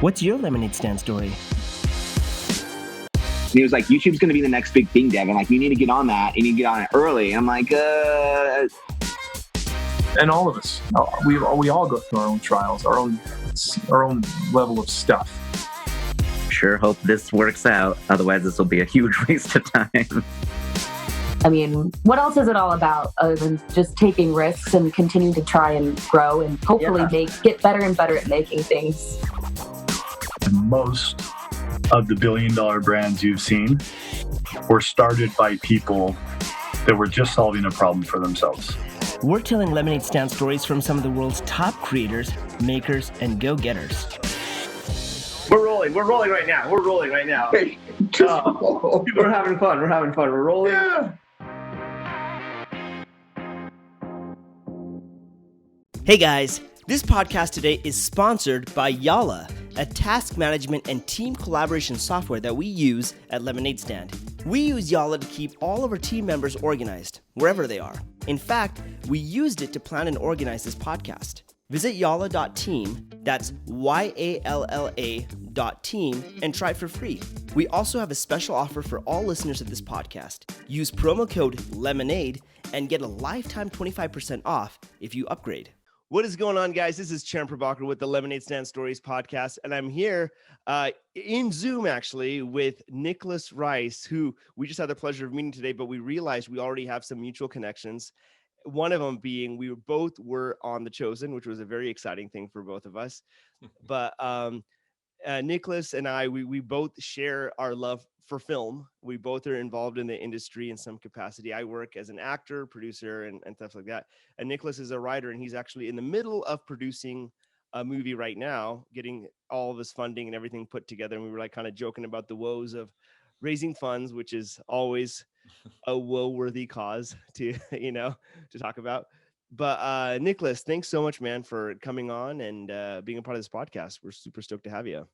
What's your lemonade stand story? And he was like, YouTube's going to be the next big thing, Devin. Like, you need to get on that. You need to get on it early. And I'm like, And all of us, we all go through our own trials, our own level of stuff. Sure hope this works out. Otherwise, this will be a huge waste of time. I mean, what else is it all about other than just taking risks and continuing to try and grow and hopefully get better and better at making things? Most of the billion-dollar brands you've seen were started by people that were just solving a problem for themselves. We're telling lemonade stand stories from some of the world's top creators, makers, and go-getters. We're rolling right now. Hey, We're having fun. We're rolling. Yeah. Hey guys, this podcast today is sponsored by Yalla, a task management and team collaboration software that we use at Lemonade Stand. We use Yalla to keep all of our team members organized, wherever they are. In fact, we used it to plan and organize this podcast. Visit yalla.team, that's YALLA.team, and try it for free. We also have a special offer for all listeners of this podcast. Use promo code LEMONADE and get a lifetime 25% off if you upgrade. What is going on, guys? This is Charan Prabhakar with the Lemonade Stand Stories podcast, and I'm here in Zoom, actually, with Nicholas Rice, who we just had the pleasure of meeting today, but we realized we already have some mutual connections. One of them being we both were on The Chosen, which was a very exciting thing for both of us. But Nicholas and I, we both share our love for film. We both are involved in the industry in some capacity. I work as an actor, producer, and stuff like that. And Nicholas is a writer, and he's actually in the middle of producing a movie right now, getting all of his funding and everything put together. And we were like kind of joking about the woes of raising funds, which is always a woe-worthy cause to, to talk about. But Nicholas, thanks so much, man, for coming on and being a part of this podcast. We're super stoked to have you.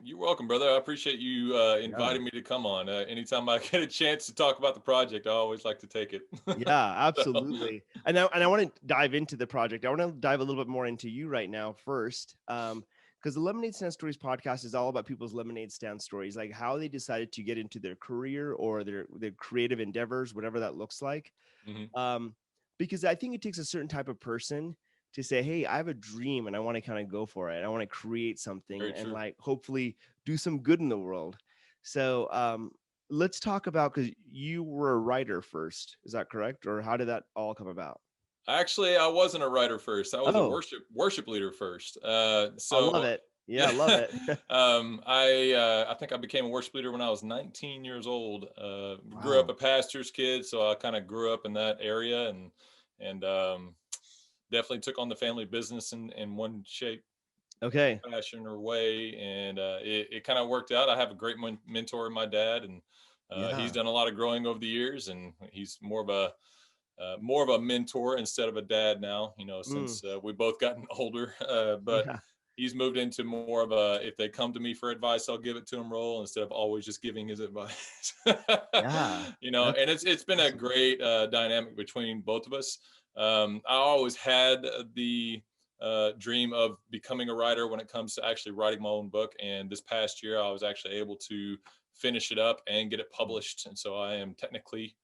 You're welcome, brother. I appreciate you inviting me to come on. Anytime I get a chance to talk about the project, I always like to take it. Yeah, absolutely. And I want to dive into the project. I want to dive a little bit more into you right now first, because the Lemonade Stand Stories podcast is all about people's lemonade stand stories, like how they decided to get into their career or their creative endeavors, whatever that looks like. Mm-hmm. Because I think it takes a certain type of person to say, hey, I have a dream and I want to kind of go for it. I want to create something and like hopefully do some good in the world. So let's talk about, because you were a writer first. Is that correct? Or how did that all come about? Actually, I wasn't a writer first. I was a worship leader first. So I love it. Yeah, I love it. I think I became a worship leader when I was 19 years old. Grew up a pastor's kid, so I kind of grew up in that area and definitely took on the family business in one shape, fashion or way, and it kind of worked out. I have a great mentor in my dad, and he's done a lot of growing over the years, and he's more of a mentor instead of a dad now, since we both gotten older, but he's moved into more of a, if they come to me for advice, I'll give it to them role instead of always just giving his advice. And it's been a great dynamic between both of us. I always had the dream of becoming a writer when it comes to actually writing my own book. And this past year, I was actually able to finish it up and get it published. And so I am technically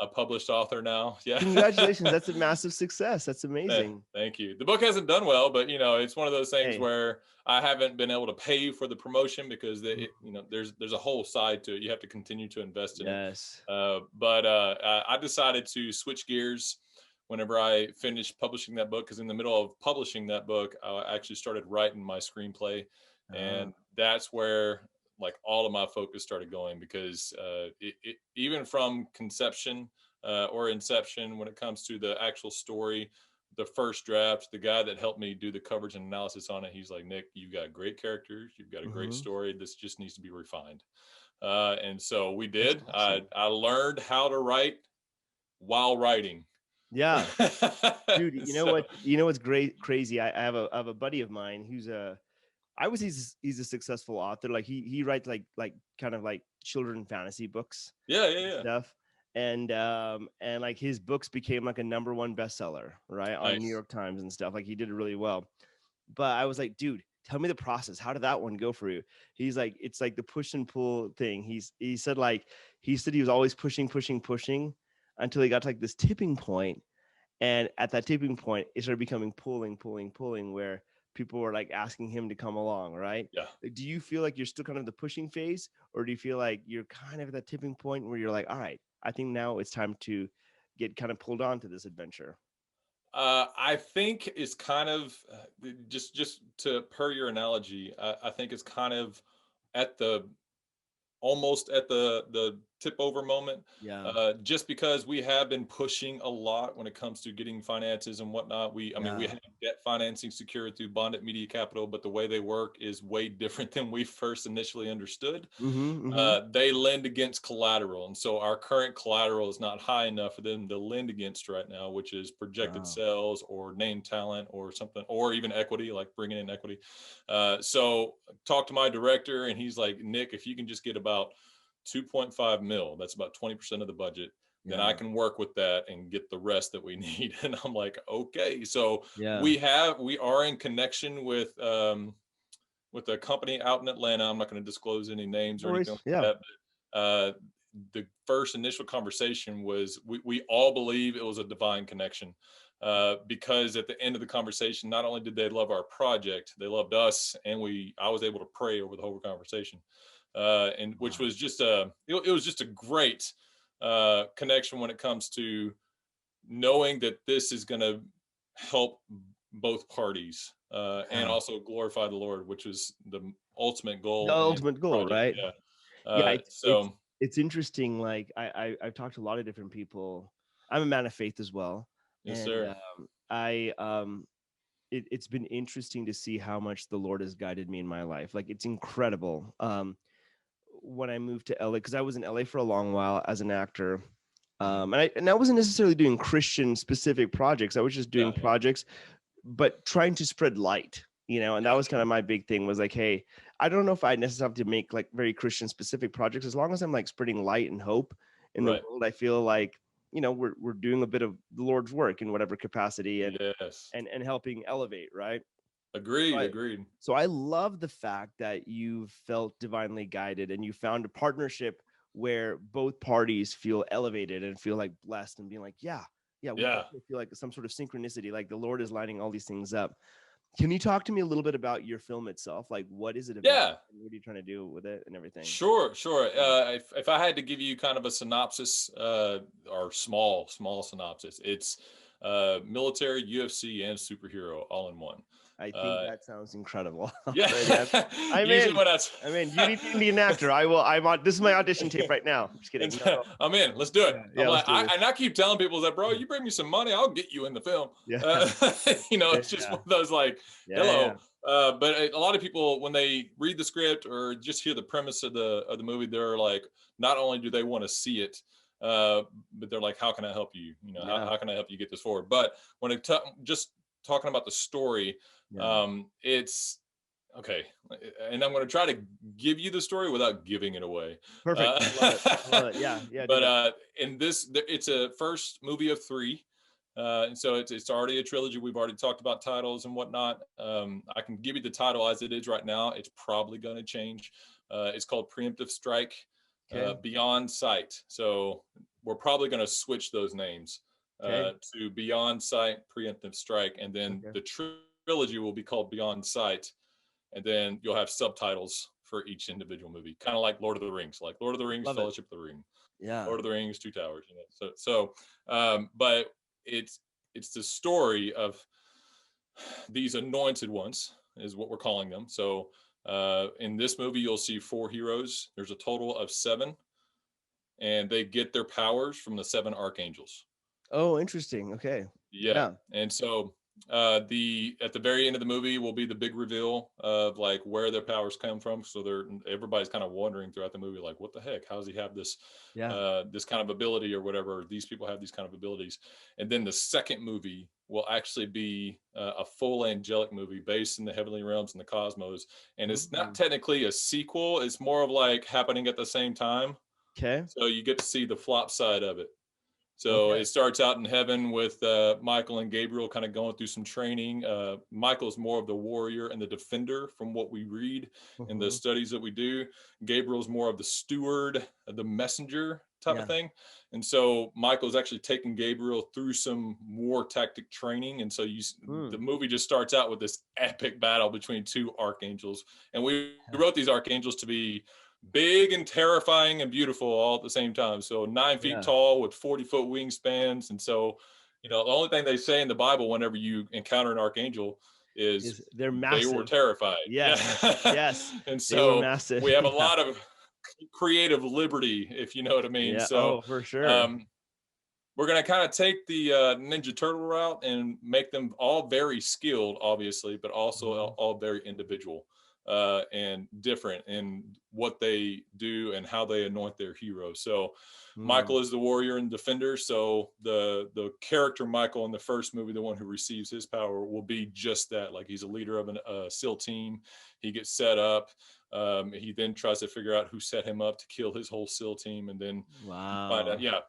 a published author now. Yeah. Congratulations. That's a massive success. That's amazing. Thank you. The book hasn't done well, but it's one of those things where I haven't been able to pay for the promotion because there's a whole side to it. You have to continue to invest in it. But I decided to switch gears whenever I finished publishing that book, because in the middle of publishing that book, I actually started writing my screenplay. And that's where like all of my focus started going, because even from conception or inception, when it comes to the actual story, the first draft, the guy that helped me do the coverage and analysis on it, he's like, Nick, you got great characters. You've got a great story. This just needs to be refined. And so we did. Awesome. I learned how to write while writing. Yeah, dude. You know what's crazy? I have a buddy of mine who's he's a successful author. Like he writes like kind of like children fantasy books. Yeah. Stuff. And like his books became like a #1 bestseller, right? On New York Times and stuff. Like he did it really well. But I was like, dude, tell me the process. How did that one go for you? He's like, it's like the push and pull thing. He said he was always pushing until he got to like this tipping point. And at that tipping point, it started becoming pulling, where people were like asking him to come along, right? Yeah. Like, do you feel like you're still kind of the pushing phase, or do you feel like you're kind of at that tipping point where you're like, all right, I think now it's time to get kind of pulled on to this adventure? I think it's kind of just to per your analogy. I think it's kind of at the almost at the tip over moment. Just because we have been pushing a lot when it comes to getting finances and whatnot. We have debt financing secured through bonded media capital, but the way they work is way different than we first initially understood. They lend against collateral, and so our current collateral is not high enough for them to lend against right now, which is projected sales or name talent or something, or even equity, like bringing in equity. So talk to my director, and he's like, Nick, if you can just get about 2.5 mil, that's about 20% of the budget, then I can work with that and get the rest that we need. And I'm like, okay. So we are in connection with a company out in Atlanta. I'm not going to disclose any names or anything like that. But, the first initial conversation was we all believe it was a divine connection, because at the end of the conversation, not only did they love our project, they loved us, and I was able to pray over the whole conversation. And which was just it was just a great connection when it comes to knowing that this is going to help both parties and also glorify the Lord, which was the ultimate goal. The ultimate goal, right? It's interesting. Like I've talked to a lot of different people. I'm a man of faith as well. Yes, and, sir. It's been interesting to see how much the Lord has guided me in my life. Like, it's incredible. When I moved to LA, because I was in LA for a long while as an actor, and I wasn't necessarily doing Christian specific projects. I was just doing projects, but trying to spread light, and that was kind of my big thing, was like, hey, I don't know if I necessarily have to make like very Christian specific projects. As long as I'm like spreading light and hope in the world, I feel like, we're doing a bit of the Lord's work in whatever capacity, and helping elevate, right? Agreed. So I love the fact that you felt divinely guided and you found a partnership where both parties feel elevated and feel like blessed and being like, we feel like some sort of synchronicity, like the Lord is lining all these things up. Can you talk to me a little bit about your film itself? Like, what is it about? What are you trying to do with it and everything? Sure. If I had to give you kind of a synopsis, or small synopsis, it's military, UFC, and superhero all in one. I think that sounds incredible. Yeah. I mean, you need an actor. This is my audition tape right now. I'm just kidding. No. I'm in. Let's do it. I keep telling people that, bro, you bring me some money, I'll get you in the film. It's just one of those like, hello. But a lot of people, when they read the script or just hear the premise of the movie, they're like, not only do they want to see it, but they're like, how can I help you? How can I help you get this forward? But when just talking about the story, it's okay, and I'm going to try to give you the story without giving it away. Perfect. I love it. Yeah. But in this, it's a first movie of 3, and so it's already a trilogy. We've already talked about titles and whatnot. I can give you the title as it is right now. It's probably going to change. It's called Preemptive Strike, Beyond Sight. So we're probably going to switch those names to Beyond Sight, Preemptive Strike, and then the trilogy will be called Beyond Sight, and then you'll have subtitles for each individual movie, kind of like Lord of the Rings, Fellowship of the Ring, Lord of the Rings, Two Towers. But it's the story of these anointed ones, is what we're calling them. So in this movie, you'll see 4 heroes. There's a total of 7, and they get their powers from the 7 archangels. Oh, interesting. Okay. Yeah. And so at the very end of the movie will be the big reveal of like where their powers come from. So everybody's kind of wondering throughout the movie, like, what the heck? How does he have this this kind of ability or whatever? These people have these kind of abilities. And then the second movie will actually be a full angelic movie based in the heavenly realms and the cosmos. And it's not technically a sequel. It's more of like happening at the same time. Okay. So you get to see the flop side of it. So it starts out in heaven with Michael and Gabriel kind of going through some training. Michael's more of the warrior and the defender from what we read in the studies that we do. Gabriel's more of the steward, the messenger type of thing. And so Michael's actually taking Gabriel through some war tactic training. And so the movie just starts out with this epic battle between two archangels. And we wrote these archangels to be big and terrifying and beautiful all at the same time. So 9 feet tall with 40-foot wingspans. And so, the only thing they say in the Bible whenever you encounter an archangel is they're massive. They were terrified. Yes. And so we have a lot of creative liberty, if you know what I mean. So for sure. We're going to kind of take the Ninja Turtle route and make them all very skilled, obviously, but also all very individual. And different in what they do and how they anoint their heroes. So Michael is the warrior and defender. So the character Michael in the first movie, the one who receives his power, will be just that. Like, he's a leader of a SEAL team. He gets set up. He then tries to figure out who set him up to kill his whole SEAL team, and then find out. Yeah.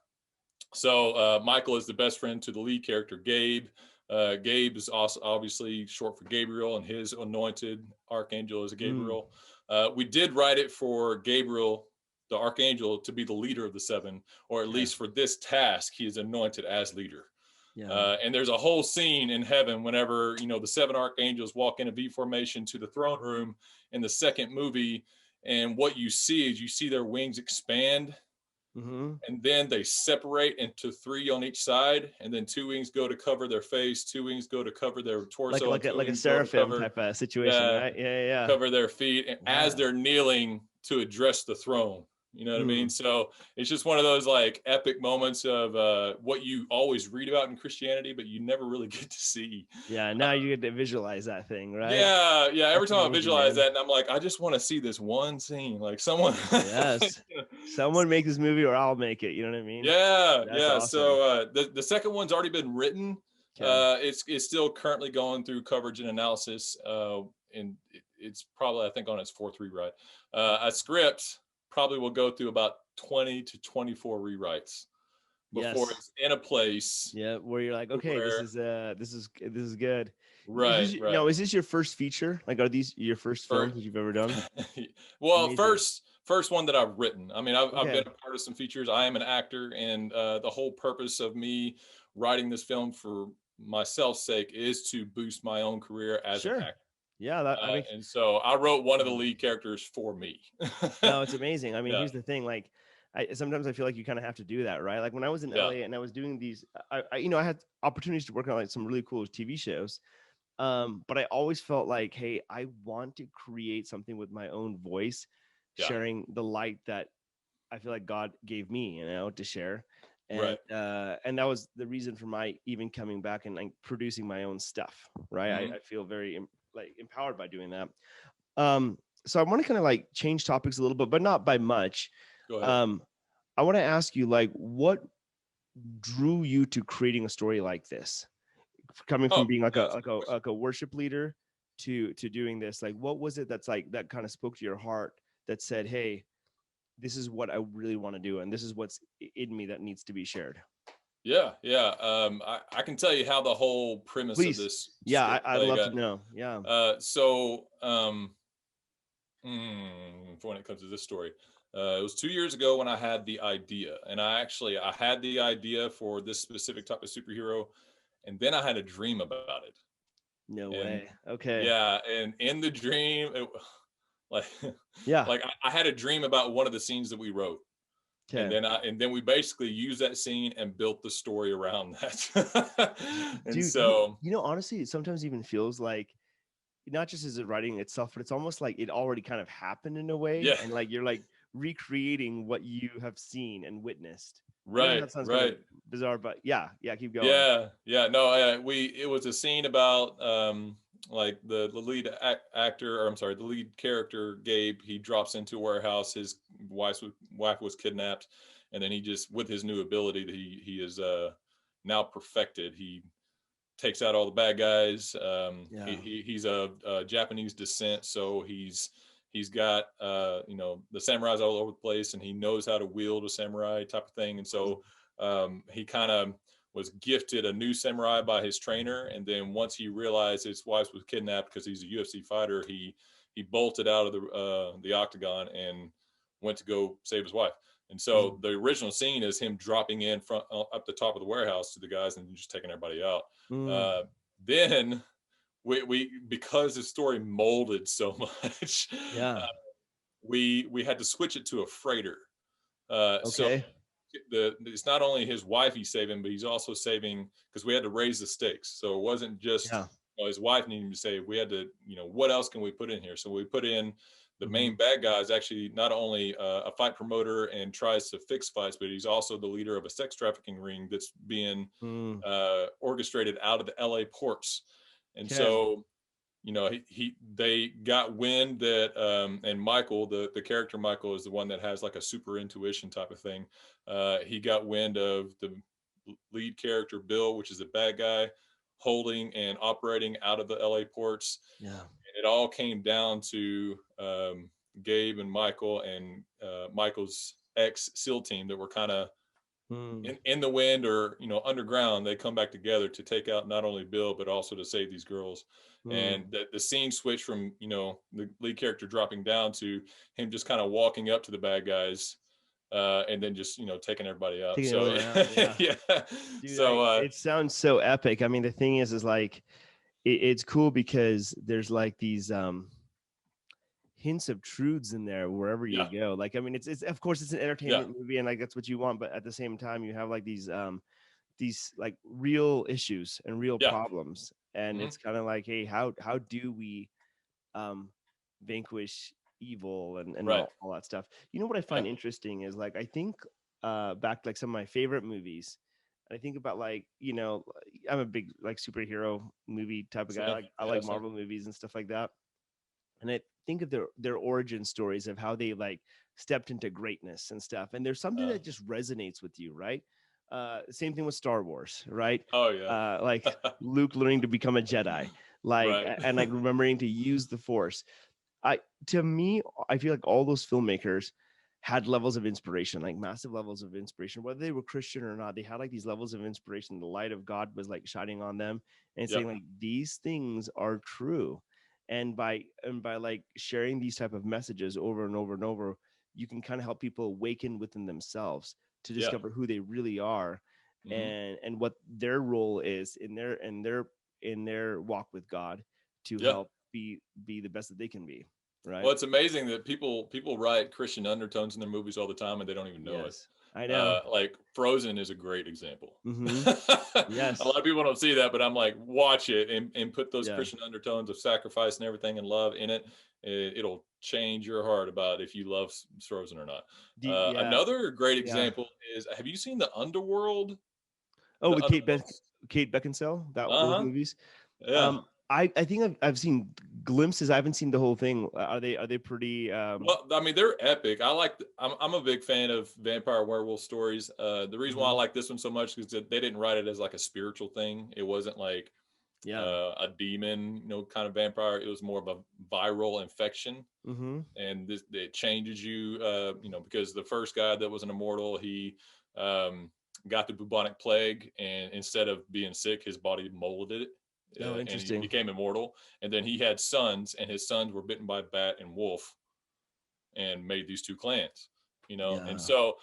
So Michael is the best friend to the lead character, Gabe. Gabe is also obviously short for Gabriel, and his anointed archangel is Gabriel. We did write it for Gabriel, the archangel, to be the leader of the seven, or at least for this task, he is anointed as leader. And there's a whole scene in heaven whenever, the seven archangels walk in a V formation to the throne room in the second movie. And what you see is you see their wings expand. And then they separate into 3 on each side, and then 2 wings go to cover their face, 2 wings go to cover their torso, like a seraphim type of situation, right? Cover their feet, and as they're kneeling to address the throne. You know what I mean? So it's just one of those like epic moments of what you always read about in Christianity, but you never really get to see. Now you get to visualize that thing, right? Every time I visualize that, and I'm like, I just want to see this one scene. Like, someone someone make this movie or I'll make it. You know what I mean? Awesome. So the second one's already been written. It's still currently going through coverage and analysis, and it's probably, I think, on its 4th rewrite. A script probably will go through about 20 to 24 rewrites before it's in a place. Where you're like, okay, this is good. Right. Now, is this your first feature? Like, are these your first films that you've ever done? Well, first one that I've written. I mean, I've been a part of some features. I am an actor, and the whole purpose of me writing this film for myself's sake is to boost my own career as an actor. And so I wrote one of the lead characters for me. No, it's amazing. I mean, here's the thing. Like, sometimes I feel like you kind of have to do that, right? Like, when I was in LA and I was doing these, I had opportunities to work on like some really cool TV shows. But I always felt like, hey, I want to create something with my own voice, sharing the light that I feel like God gave me, to share. And that was the reason for my even coming back and like producing my own stuff, right? I feel very empowered by doing that. So I want to kind of like change topics a little bit, but not by much. Go ahead. I want to ask you, like, what drew you to creating a story like this? Coming from being like a worship leader to doing this, like, what was it that's like that kind of spoke to your heart that said, hey, this is what I really want to do, and this is what's in me that needs to be shared? I can tell you how the whole premise of this. I'd love to know. When it comes to this story, it was 2 years ago when I had the idea, and I had the idea for this specific type of superhero, and then I had a dream about it. No way. Okay. And in the dream, I had a dream about one of the scenes that we wrote. Okay. And then we basically used that scene and built the story around that. Honestly, it sometimes even feels like not just is it writing itself, but it's almost like it already kind of happened in a way. And like you're like recreating what you have seen and witnessed. Right. That sounds kind of bizarre, but keep going. It was a scene about like the lead actor, or I'm sorry, the lead character, Gabe. He drops into a warehouse. His wife was kidnapped, and then he just, with his new ability that he is now perfected, he takes out all the bad guys. He's of Japanese descent, so he's got the samurais all over the place, and he knows how to wield a samurai type of thing. And so he kind of was gifted a new samurai by his trainer, and then once he realized his wife was kidnapped because he's a UFC fighter, he bolted out of the octagon and went to go save his wife. And so the original scene is him dropping in front up the top of the warehouse to the guys and just taking everybody out. Then we because the story molded so much, we had to switch it to a freighter. So it's not only his wife he's saving, but he's also saving, because we had to raise the stakes. So it wasn't just his wife needing to save. We had to, what else can we put in here? So we put in the main bad guy is actually not only a fight promoter and tries to fix fights, but he's also the leader of a sex trafficking ring that's being orchestrated out of the LA ports. And so, they got wind that, and Michael, the character Michael, is the one that has like a super intuition type of thing. He got wind of the lead character Bill, which is the bad guy, holding and operating out of the LA ports. And it all came down to Gabe and Michael and Michael's ex SEAL team that were kind of in the wind or underground. They come back together to take out not only Bill but also to save these girls. And the scene switched from the lead character dropping down to him just kind of walking up to the bad guys and then just taking everybody out. Dude, so it sounds so epic. I mean, the thing is like it's cool because there's like these hints of truths in there wherever you go. Like, I mean, it's of course it's an entertainment movie and like that's what you want, but at the same time you have like these like real issues and real problems, and it's kind of like, hey, how do we vanquish evil and all that stuff. What I find interesting is like I think back to like some of my favorite movies. I think about like, I'm a big like superhero movie type of guy. Like I like Marvel movies and stuff like that. And I think of their origin stories of how they like stepped into greatness and stuff. And there's something that just resonates with you, right? Same thing with Star Wars, right? Oh yeah. Like Luke learning to become a Jedi, like and like remembering to use the Force. To me, I feel like all those filmmakers had levels of inspiration, like massive levels of inspiration, whether they were Christian or not. They had like these levels of inspiration. The light of God was like shining on them and saying like, these things are true. And by like sharing these type of messages over and over and over, you can kind of help people awaken within themselves to discover who they really are and what their role is in their walk with God to help be the best that they can be. Right. Well, it's amazing that people write Christian undertones in their movies all the time and they don't even know it. I know. Like Frozen is a great example. Yes. A lot of people don't see that, but I'm like, watch it and put those Christian undertones of sacrifice and everything and love in it. It'll change your heart about if you love Frozen or not. Another great example is, have you seen The Underworld? Oh, with Kate Beckinsale, those movies. Yeah. I think I've seen glimpses. I haven't seen the whole thing. Are they pretty? Well, I mean, they're epic. I'm a big fan of vampire werewolf stories. The reason why I like this one so much is that they didn't write it as like a spiritual thing. It wasn't like a demon, kind of vampire. It was more of a viral infection, and it changes you, because the first guy that was an immortal, he got the bubonic plague, and instead of being sick, his body molded it. Interesting. And he became immortal, and then he had sons, and his sons were bitten by bat and wolf, and made these two clans. And so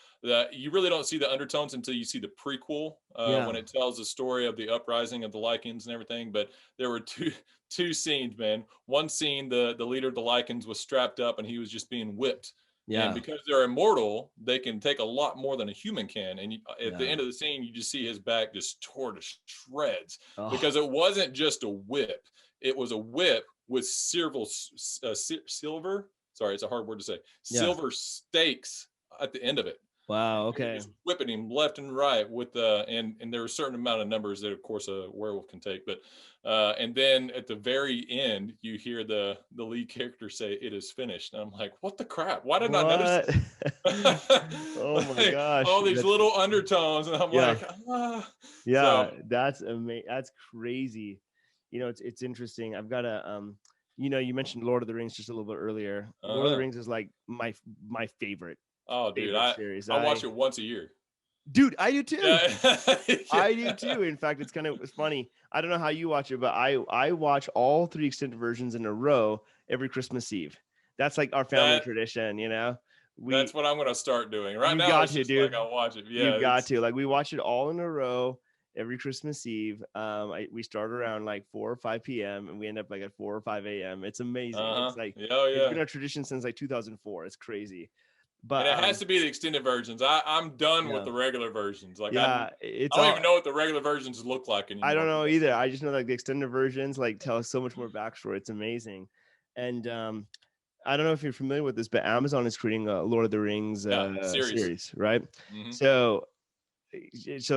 you really don't see the undertones until you see the prequel when it tells the story of the uprising of the Lycans and everything. But there were two scenes, man. One scene, the leader of the Lycans was strapped up and he was just being whipped. And because they're immortal, they can take a lot more than a human can. And at the end of the scene, you just see his back just tore to shreds because it wasn't just a whip. It was a whip with silver. Sorry, it's a hard word to say. Silver stakes at the end of it. Wow. Okay. Just whipping him left and right with and there are a certain amount of numbers that, of course, a werewolf can take. But and then at the very end, you hear the lead character say, "It is finished." And I'm like, "What the crap? Why did I not notice?" Oh my gosh! All these little undertones, and I'm like, yeah, so, that's amazing. That's crazy. It's interesting. I've got a you mentioned Lord of the Rings just a little bit earlier. Lord of the Rings is like my favorite. Oh, dude, series. I watch it once a year. Dude, I do too. Yeah. I do too. In fact, it's funny. I don't know how you watch it, but I watch all 3 extended versions in a row every Christmas Eve. That's like our family tradition, you know. That's what I'm gonna start doing. Right you now, got it's to, just dude. like I'll watch it. Yeah, You've got to. Like we watch it all in a row every Christmas Eve. We start around like 4 or 5 p.m. and we end up like at 4 or 5 a.m. It's amazing. It's like it's been a tradition since like 2004. It's crazy. But and it has to be the extended versions. I'm done with the regular versions. Like I don't even know what the regular versions look like anymore. I don't know either. I just know like the extended versions like tell us so much more backstory. It's amazing. And I don't know if you're familiar with this, but Amazon is creating a Lord of the Rings series, right? Mm-hmm. So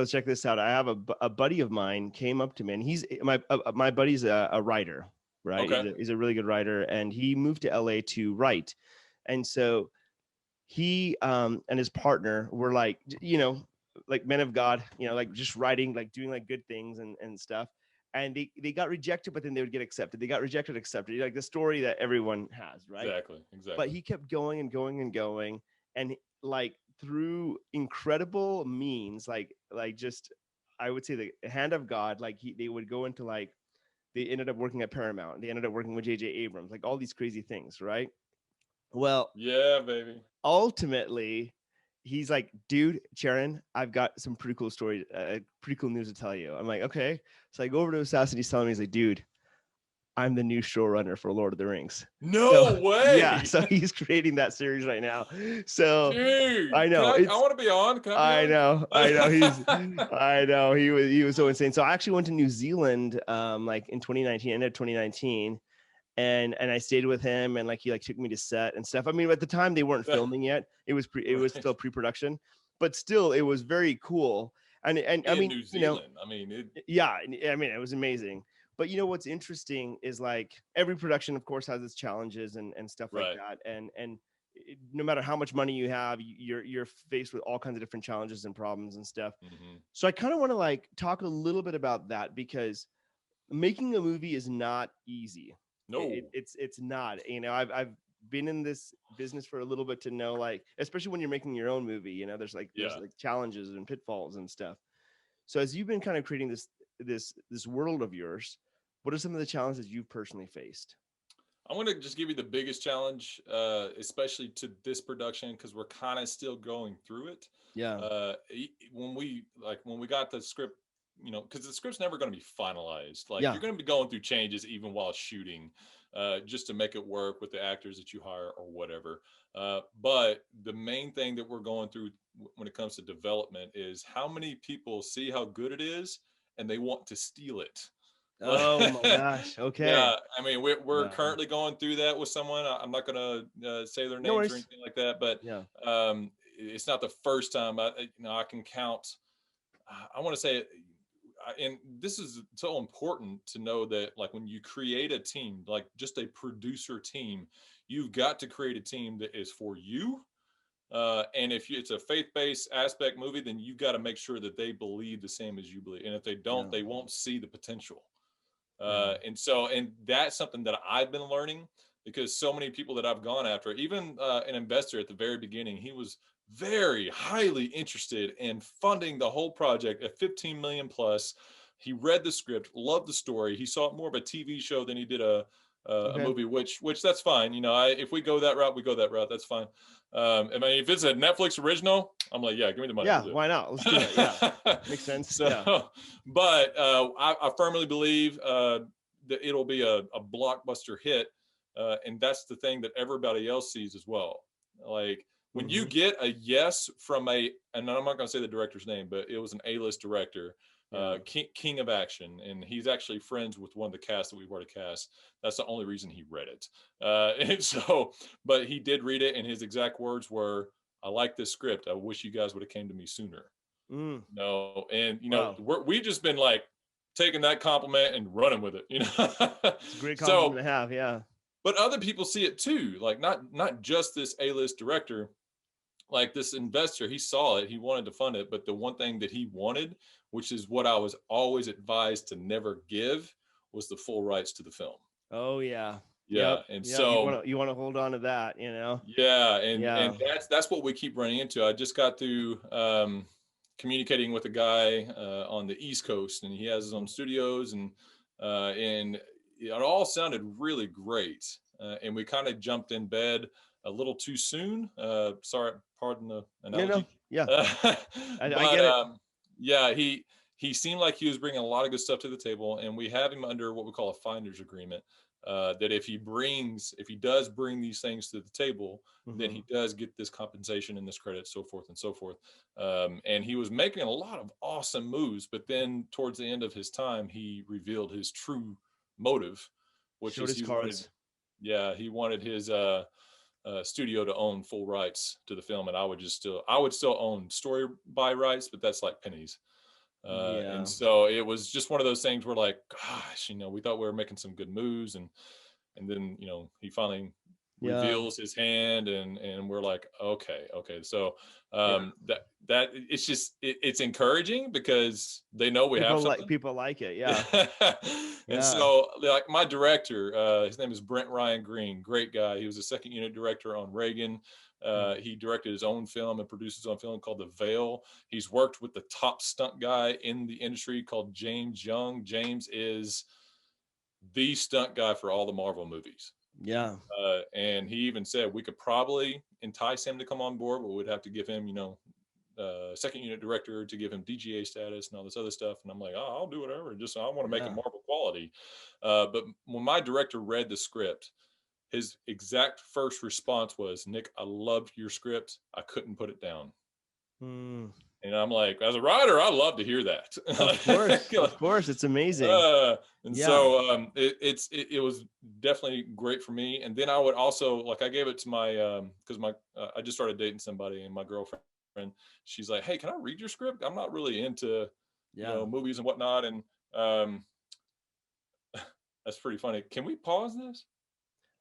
check this out. I have a buddy of mine came up to me, and he's my buddy's a writer, right? Okay. He's a really good writer, and he moved to LA to write. And so he and his partner were like, like men of God, like just writing, like doing like good things and stuff. And they got rejected, but then they would get accepted. They got rejected, accepted, like the story that everyone has, right? Exactly. But he kept going and going and going, and like through incredible means, like just I would say the hand of God, like they would go into like they ended up working at Paramount. They ended up working with J.J. Abrams, like all these crazy things, right? Well, yeah, baby. Ultimately, he's like, dude, Sharon, I've got some pretty cool stories, pretty cool news to tell you. I'm like, okay. So I go over to his house and he's telling me, he's like, dude, I'm the new showrunner for Lord of the Rings. No way. Yeah. So he's creating that series right now. So dude, I know. I want to be on. I know. I know. He was so insane. So I actually went to New Zealand, like in 2019, end of 2019. And I stayed with him, and like he like took me to set and stuff. I mean, at the time they weren't filming yet. It was still pre-production, but still it was very cool. And I mean, New Zealand, it was amazing. But what's interesting is like every production, of course, has its challenges and stuff like that. And no matter how much money you have, you're faced with all kinds of different challenges and problems and stuff. Mm-hmm. So I kind of want to like talk a little bit about that, because making a movie is not easy. No, it's not. I've been in this business for a little bit to know, like, especially when you're making your own movie, there's like challenges and pitfalls and stuff. So as you've been kind of creating this world of yours, what are some of the challenges you've personally faced? I want to just give you the biggest challenge, especially to this production, because we're kind of still going through it. Yeah. When we got the script, because the script's never going to be finalized. Like you're going to be going through changes even while shooting, just to make it work with the actors that you hire or whatever. But the main thing that we're going through when it comes to development is how many people see how good it is and they want to steal it. Oh my gosh. Okay. Yeah. I mean, we're currently going through that with someone. I'm not going to say their names or anything like that, but it's not the first time. I can count. I want to say, and this is so important to know that, like, when you create a team, like just a producer team, you've got to create a team that is for you. And if it's a faith-based aspect movie, then you've got to make sure that they believe the same as you believe. And if they don't, they won't see the potential. And that's something that I've been learning, because so many people that I've gone after, even an investor at the very beginning, he was very highly interested in funding the whole project at 15 million plus. He read the script, loved the story. He saw it more of a TV show than he did a movie, which that's fine. If we go that route, we go that route. That's fine. I mean, if it's a Netflix original, I'm like, yeah, give me the money. Yeah, why not? Let's do it. Yeah, makes sense. But I firmly believe that it'll be a blockbuster hit, and that's the thing that everybody else sees as well. Like when you get a yes from and I'm not going to say the director's name, but it was an A-list director. King of Action, and he's actually friends with one of the cast that we've already cast. That's the only reason he read it. And so, but he did read it, and his exact words were, "I like this script. I wish you guys would have came to me sooner." No, and we've just been like taking that compliment and running with it. It's a great compliment to have, yeah. But other people see it too, like not just this A-list director. Like this investor, he saw it, he wanted to fund it, but the one thing that he wanted, which is what I was always advised to never give, was the full rights to the film. Oh yeah. Yeah. And so you want to hold on to that, Yeah. And that's what we keep running into. I just got through communicating with a guy on the East Coast, and he has his own studios, and it all sounded really great. And we kind of jumped in bed a little too soon. Sorry, pardon the analogy. Yeah. I get it. Yeah, he seemed like he was bringing a lot of good stuff to the table, and we have him under what we call a finder's agreement. That if he does bring these things to the table, then he does get this compensation and this credit, so forth and so forth. And he was making a lot of awesome moves, but then towards the end of his time, he revealed his true motive, which is he wanted his studio to own full rights to the film, and I would still own story by rights, but that's like pennies. And so it was just one of those things where, like, gosh, we thought we were making some good moves, and then he finally reveals his hand, and we're like, okay. So that it's just it's encouraging because they know we have something. People like it. And so, like, my director, his name is Brent Ryan Green, great guy. He was a second unit director on Reagan. He directed his own film and produced his own film called The Veil. He's worked with the top stunt guy in the industry called James Young. James is the stunt guy for all the Marvel movies. Yeah. And he even said we could probably entice him to come on board, but we'd have to give him, second unit director to give him DGA status and all this other stuff. And I'm like, I'll do whatever. I want to make it Marvel quality. But when my director read the script, his exact first response was, Nick, I loved your script. I couldn't put it down. And I'm like, as a writer, I love to hear that. Of course, it's amazing. So it was definitely great for me. And then I would also, like, I gave it to my because I just started dating somebody, and my girlfriend, she's like, hey, can I read your script? I'm not really into movies and whatnot. And that's pretty funny. Can we pause this?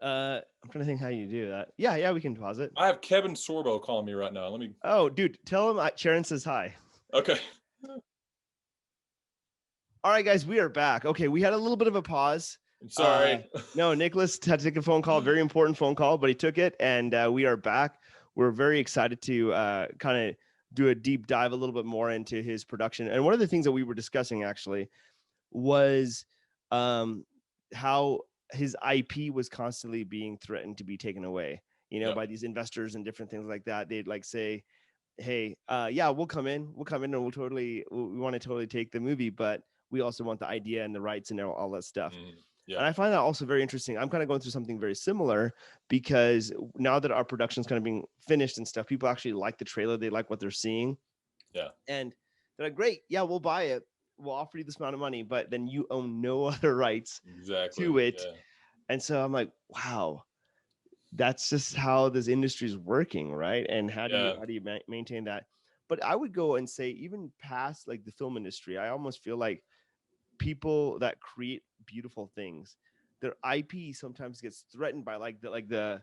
I'm trying to think how you do that. Yeah, we can pause it. I have Kevin Sorbo calling me right now. Let me. Oh, dude, tell him Sharon says hi. Okay. All right, guys, we are back. Okay, we had a little bit of a pause. Sorry. No, Nicholas had to take a phone call, very important phone call, but he took it, and we are back. We're very excited to kind of do a deep dive a little bit more into his production. And one of the things that we were discussing actually was how his IP was constantly being threatened to be taken away, by these investors and different things like that. They'd like say, hey, we'll come in and we want to totally take the movie, but we also want the idea and the rights and all that stuff. And I find that also very interesting. I'm kind of going through something very similar because now that our production's kind of being finished and stuff, people actually like the trailer. They like what they're seeing. Yeah. And they're like, great. Yeah, we'll buy it. We'll offer you this amount of money, but then you own no other rights to it. Yeah. And so I'm like, wow, that's just how this industry is working, right? And how do you maintain that? But I would go and say, even past like the film industry, I almost feel like people that create beautiful things, their IP sometimes gets threatened by like the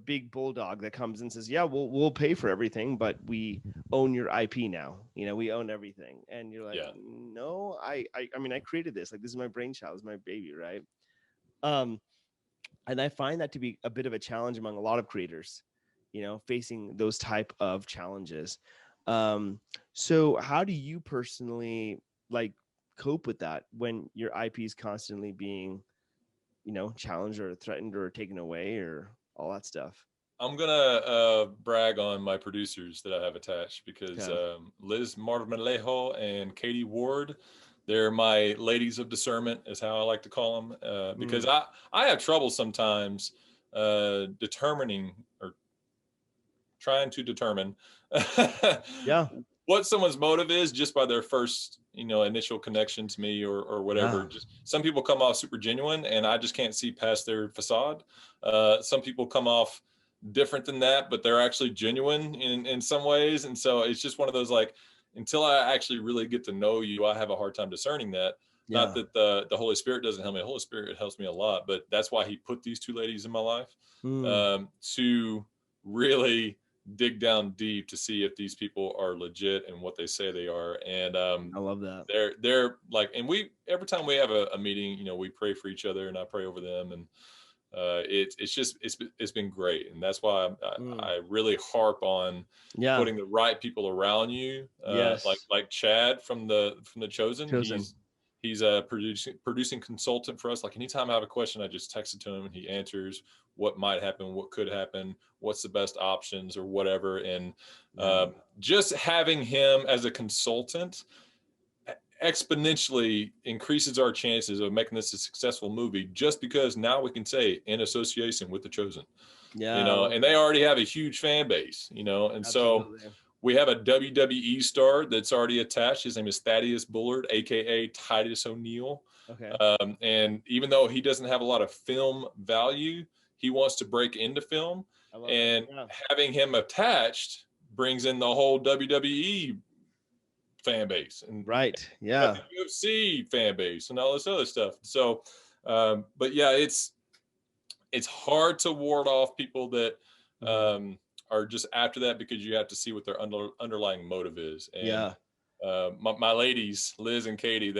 big bulldog that comes and says, yeah, we'll pay for everything, but we own your IP now. We own everything. And you're like, no, I mean, I created this. Like, this is my brainchild, this is my baby, right? And I find that to be a bit of a challenge among a lot of creators, facing those type of challenges. So how do you personally like cope with that when your IP is constantly being, challenged or threatened or taken away or all that stuff? I'm gonna brag on my producers that I have attached because Liz Marmalejo and Katie Ward, they're my ladies of discernment, is how I like to call them, because I have trouble sometimes determining or trying to determine what someone's motive is just by their first initial connection to me or whatever. Just some people come off super genuine and I just can't see past their facade. Some people come off different than that, but they're actually genuine in some ways. And so it's just one of those, like, until I actually really get to know you, I have a hard time discerning that. Not that the Holy Spirit doesn't help me. The Holy Spirit helps me a lot, but that's why he put these two ladies in my life to really dig down deep to see if these people are legit and what they say they are. And I love that. They're like, and every time we have a meeting, we pray for each other and I pray over them. And it's been great, and that's why I really harp on putting the right people around you. Like Chad from the Chosen. He's a producing consultant for us. Like anytime I have a question, I just text it to him and he answers what might happen, what could happen, what's the best options or whatever. And just having him as a consultant exponentially increases our chances of making this a successful movie, just because now we can say in association with the Chosen, and they already have a huge fan base, and Absolutely. So we have a WWE star that's already attached. His name is Thaddeus Bullard, aka Titus O'Neil. Okay. And even though he doesn't have a lot of film value, he wants to break into film, and having him attached brings in the whole WWE fan base and UFC fan base and all this other stuff. So, but yeah, it's hard to ward off people that are just after that, because you have to see what their underlying motive is. And my ladies, Liz and Katie,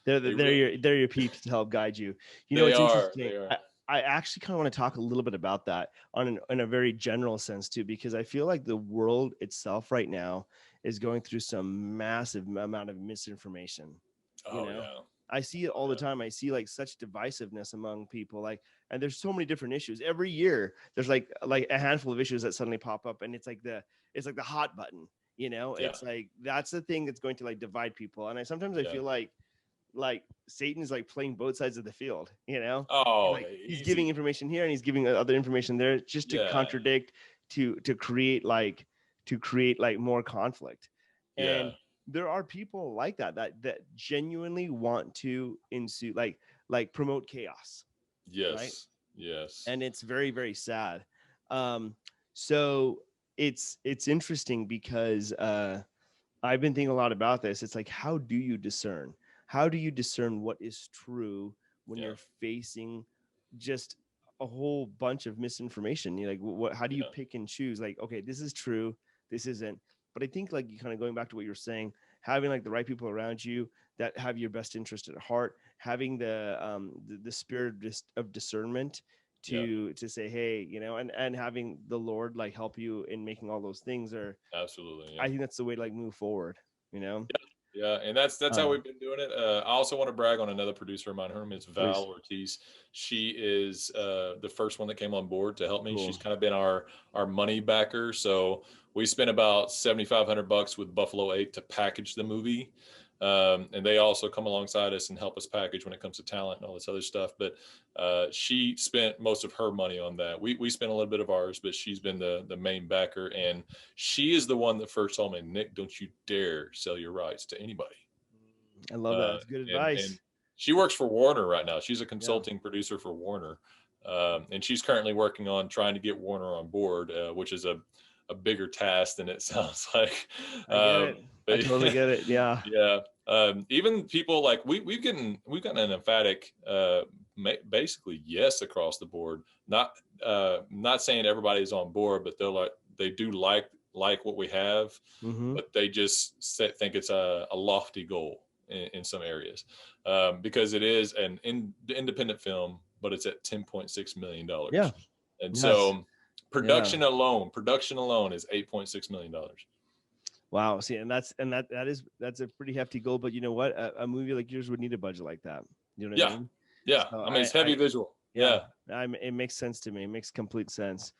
they're your peeps to help guide you. It's interesting. I actually kind of want to talk a little bit about that in a very general sense too, because I feel like the world itself right now is going through some massive amount of misinformation. I see it all the time. I see like such divisiveness among people, and there's so many different issues every year. There's like a handful of issues that suddenly pop up, and it's like the hot button, It's like, that's the thing that's going to like divide people. And sometimes I feel like Satan's like playing both sides of the field, he's giving information here and he's giving other information there, just to contradict, to create more conflict. And there are people like that genuinely want to ensue, like promote chaos. Yes. Right? Yes. And it's very, very sad. So it's interesting because I've been thinking a lot about this. It's like, how do you discern? How do you discern what is true when you're facing just a whole bunch of misinformation? You're like, how do you pick and choose? Like, okay, this is true, this isn't. But I think, like, you kind of going back to what you're saying, having like the right people around you that have your best interest at heart, having the spirit of discernment to say, hey, and having the Lord like help you in making all those things absolutely. I think that's the way to like move forward. Yeah, and that's how we've been doing it. I also want to brag on another producer of mine. Her name is Val Ortiz. She is the first one that came on board to help me. Cool. She's kind of been our money backer. So we spent about $7,500 with Buffalo 8 to package the movie. And they also come alongside us and help us package when it comes to talent and all this other stuff. But she spent most of her money on that. We spent a little bit of ours, but she's been the main backer. And she is the one that first told me, Nick, don't you dare sell your rights to anybody. I love that. That's good advice. And she works for Warner right now. She's a consulting producer for Warner. And she's currently working on trying to get Warner on board, which is a bigger task than it sounds like. I totally get it. Yeah. Yeah. Even people like we've gotten an emphatic, basically yes across the board. Not saying everybody's on board, but they do like what we have, but they just think it's a lofty goal in some areas, because it is an independent film, but it's at $10.6 million. Yeah. And so production alone is $8.6 million. Wow. See, that's a pretty hefty goal, but you know what? A movie like yours would need a budget like that. You know what I mean? Yeah. So I mean, it's heavy visual. Yeah. It makes sense to me. It makes complete sense.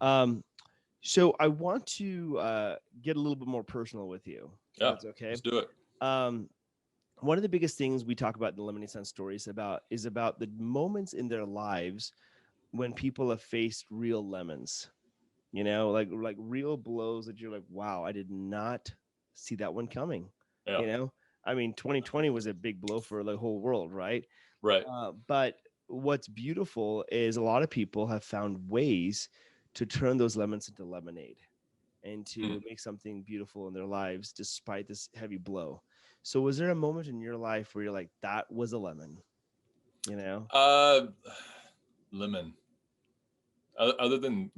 So I want to get a little bit more personal with you. Yeah. That's okay. Let's do it. One of the biggest things we talk about in the Lemonade Sense stories is about the moments in their lives when people have faced real lemons. Like real blows that you're like, wow, I did not see that one coming. Yeah. I mean, 2020 was a big blow for the whole world, right? Right. But what's beautiful is a lot of people have found ways to turn those lemons into lemonade and to make something beautiful in their lives despite this heavy blow. So was there a moment in your life where you're like, that was a lemon? Lemon. Other than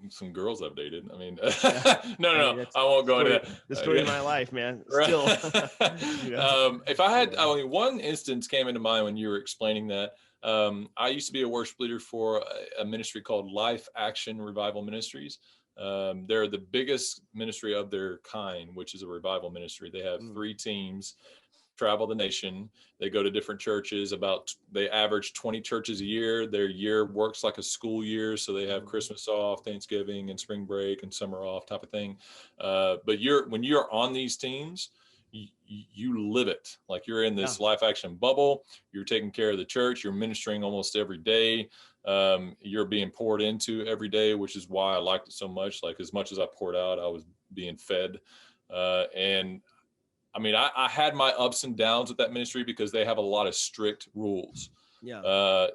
some girls I've dated, I mean, no, I won't go into that. The story of my life, man. Still, if I had, one instance came into mind when you were explaining that. I used to be a worship leader for a ministry called Life Action Revival Ministries. They're the biggest ministry of their kind, which is a revival ministry. They have 3 teams, travel the nation. They go to different churches. They average 20 churches a year. Their year works like a school year, so they have Christmas off, Thanksgiving, and spring break, and summer off, type of thing. But when you're on these teams, you live it. Like, you're in this life action bubble. You're taking care of the church. You're ministering almost every day. You're being poured into every day, which is why I liked it so much. Like, as much as I poured out, I was being fed. And I mean, I had my ups and downs with that ministry because they have a lot of strict rules. Yeah.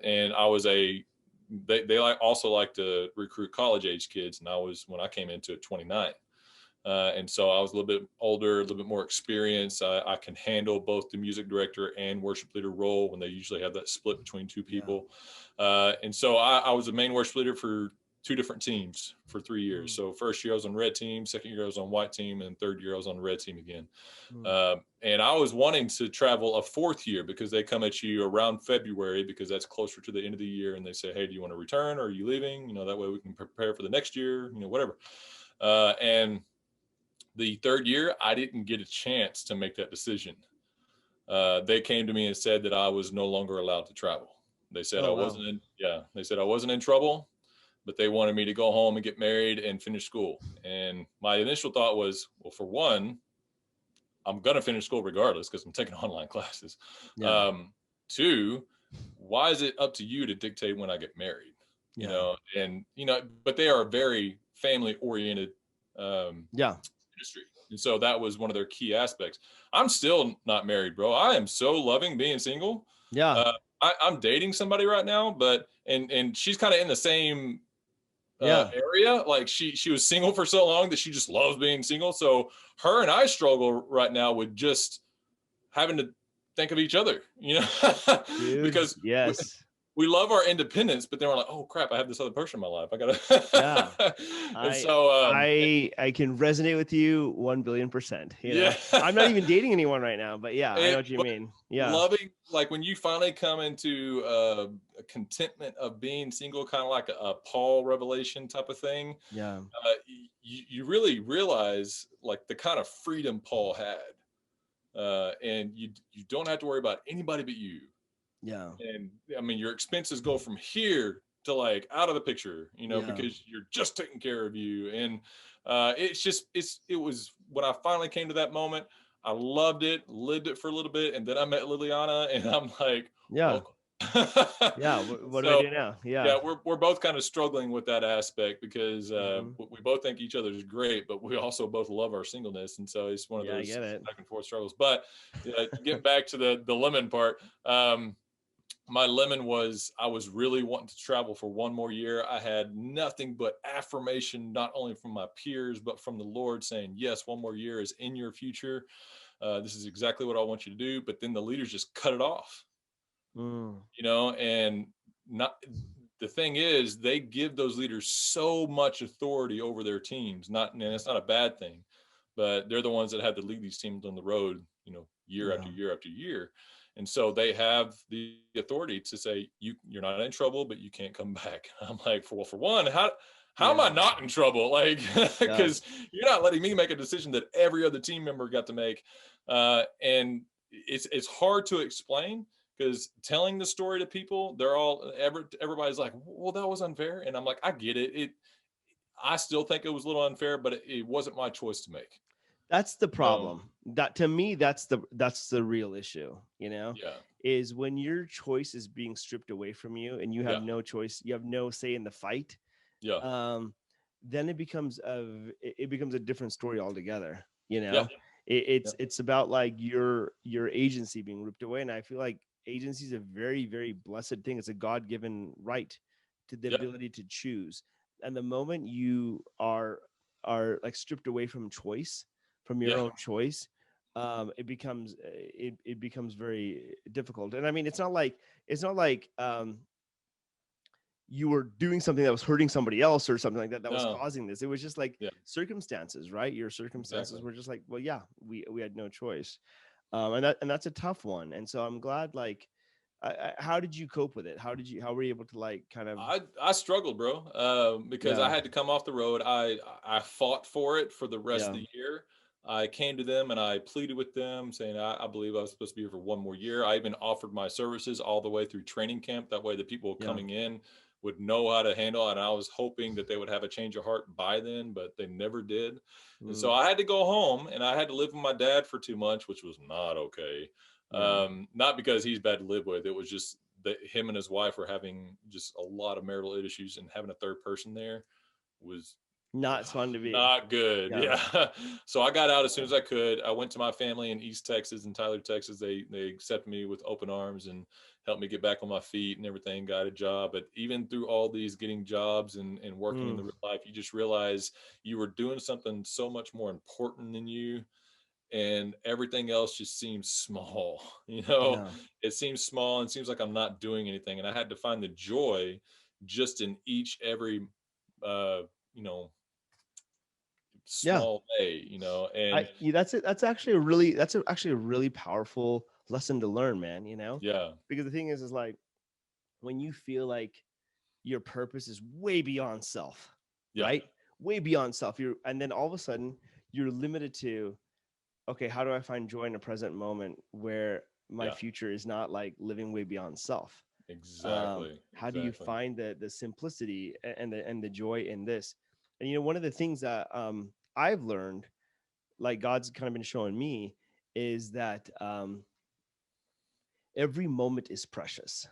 And they also like to recruit college age kids. And when I came into it, 29. And so I was a little bit older, a little bit more experienced. I can handle both the music director and worship leader role when they usually have that split between 2 people. And so I was the main worship leader for 2 different teams for 3 years. So first year I was on red team, second year I was on white team, and third year I was on red team again. And I was wanting to travel a 4th year because they come at you around February, because that's closer to the end of the year. And they say, hey, do you want to return, or are you leaving? That way we can prepare for the next year, whatever. And the 3rd year, I didn't get a chance to make that decision. They came to me and said that I was no longer allowed to travel. They said they said I wasn't in trouble, but they wanted me to go home and get married and finish school. And my initial thought was, well, for one, I'm going to finish school regardless because I'm taking online classes. 2, why is it up to you to dictate when I get married? But they are a very family oriented industry. And so that was one of their key aspects. I'm still not married, bro. I am so loving being single. I'm dating somebody right now, but and she's kind of in the same area. Like, she was single for so long that she just loves being single. So her and I struggle right now with just having to think of each other, Dude, because we love our independence, but then we're like, oh crap, I have this other person in my life. I gotta. I can resonate with you 1,000,000,000%. I'm not even dating anyone right now, but I know what you mean. Loving, like, when you finally come into a contentment of being single, kind of like a Paul revelation type of thing. You really realize, like, the kind of freedom Paul had, and you don't have to worry about anybody but you. And I mean, your expenses go from here to, like, out of the picture, because you're just taking care of you. And it was when I finally came to that moment, I loved it, lived it for a little bit, and then I met Liliana, and I'm like, welcome. What do I do now? We're both kind of struggling with that aspect because we both think each other is great, but we also both love our singleness, and so it's one of those back and forth struggles. But get back to the lemon part. My lemon was, I was really wanting to travel for 1 more year. I had nothing but affirmation, not only from my peers, but from the Lord, saying, yes, 1 more year is in your future. This is exactly what I want you to do. But then the leaders just cut it off, and the thing is, they give those leaders so much authority over their teams. And it's not a bad thing, but they're the ones that have to lead these teams on the road, year after year after year. And so they have the authority to say, you're not in trouble, but you can't come back. I'm like, for one, how am I not in trouble? Like, because you're not letting me make a decision that every other team member got to make. And it's hard to explain, because telling the story to people, everybody's like, well, that was unfair. And I'm like, I get it. I still think it was a little unfair, but it wasn't my choice to make. That's the problem. That, to me, that's the real issue, is when your choice is being stripped away from you and you have no choice, you have no say in the fight. Then it becomes a different story altogether. It's about, like, your agency being ripped away. And I feel like agency is a very, very blessed thing. It's a God-given right to the ability to choose. And the moment you are like stripped away from choice, from your own choice, it becomes very difficult. And I mean, it's not like you were doing something that was hurting somebody else or something like that was causing this. It was just like circumstances, right? Your circumstances were just like, well, we had no choice. And that's a tough one. And so I'm glad, like, how did you cope with it? How were you able to like kind of? I struggled, bro, because I had to come off the road. I fought for it for the rest of the year. I came to them and I pleaded with them, saying I believe I was supposed to be here for one more year. I even offered my services all the way through training camp. That way, the people coming in would know how to handle it. And I was hoping that they would have a change of heart by then, but they never did. And so I had to go home and I had to live with my dad for 2 months, which was not okay. Not because he's bad to live with. It was just that him and his wife were having just a lot of marital issues, and having a third person there was not fun to be. Not good. Yeah. So I got out as soon as I could. I went to my family in East Texas and Tyler, Texas. They accepted me with open arms and helped me get back on my feet and everything, got a job. But even through all these getting jobs and working in the real life, you just realize you were doing something so much more important than you. And everything else just seems small, it seems small and seems like I'm not doing anything. And I had to find the joy just in every small way, and that's actually a really powerful lesson to learn, man. Because the thing is like when you feel like your purpose is way beyond self, right? Way beyond self. And then all of a sudden you're limited to, okay, how do I find joy in a present moment where my future is not like living way beyond self? Exactly. How do you find the simplicity and the joy in this? And one of the things that I've learned, like God's kind of been showing me, is that every moment is precious.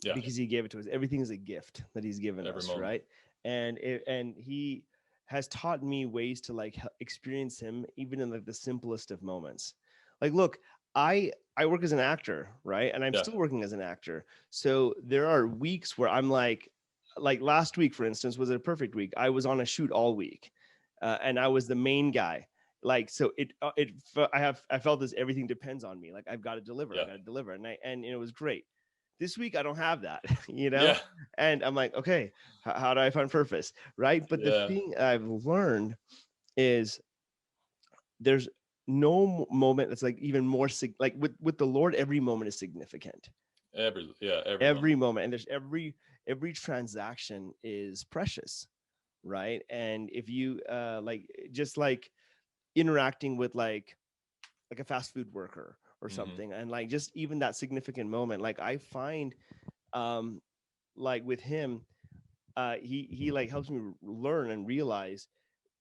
Because he gave it to us. Everything is a gift that he's given us, moment. Right? And he has taught me ways to like experience him even in like the simplest of moments. Like, look, I work as an actor, right? And I'm still working as an actor. So there are weeks where I'm like last week, for instance, was a perfect week. I was on a shoot all week, and I was the main guy. Like, so I felt this, everything depends on me. Like I've got to deliver, and it was great. This week, I don't have that, and I'm like, okay, how do I find purpose? Right. But the thing I've learned is there's no moment that's like even more like with the Lord, every moment is significant. Every moment. And there's every transaction is precious. Right. And if you just like interacting with like a fast food worker or something, and like just even that significant moment, like I find like with him, he like helps me learn and realize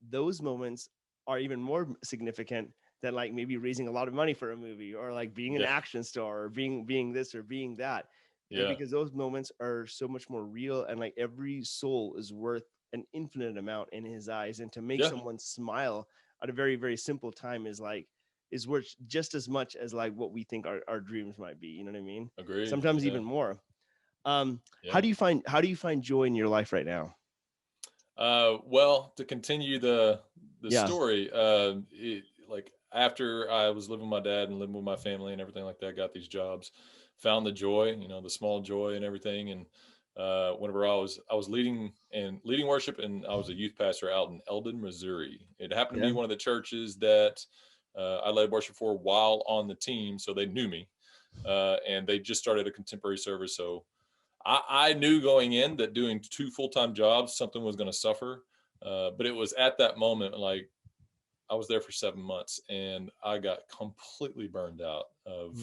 those moments are even more significant than like maybe raising a lot of money for a movie or like being an action star or being this or being that. Because those moments are so much more real, and like every soul is worth an infinite amount in his eyes, and to make someone smile at a very, very simple time is worth just as much as like what we think our dreams might be. You know what I mean? Agreed. Sometimes even more. How do you find joy in your life right now? Well, to continue the story, like after I was living with my dad and living with my family and everything like that, I got these jobs, found the joy, the small joy and everything. And whenever I was leading worship, and I was a youth pastor out in Eldon, Missouri. It happened to be one of the churches that I led worship for while on the team, so they knew me, and they just started a contemporary service. So I knew going in that doing 2 full-time jobs, something was going to suffer. But it was at that moment, like I was there for 7 months and I got completely burned out of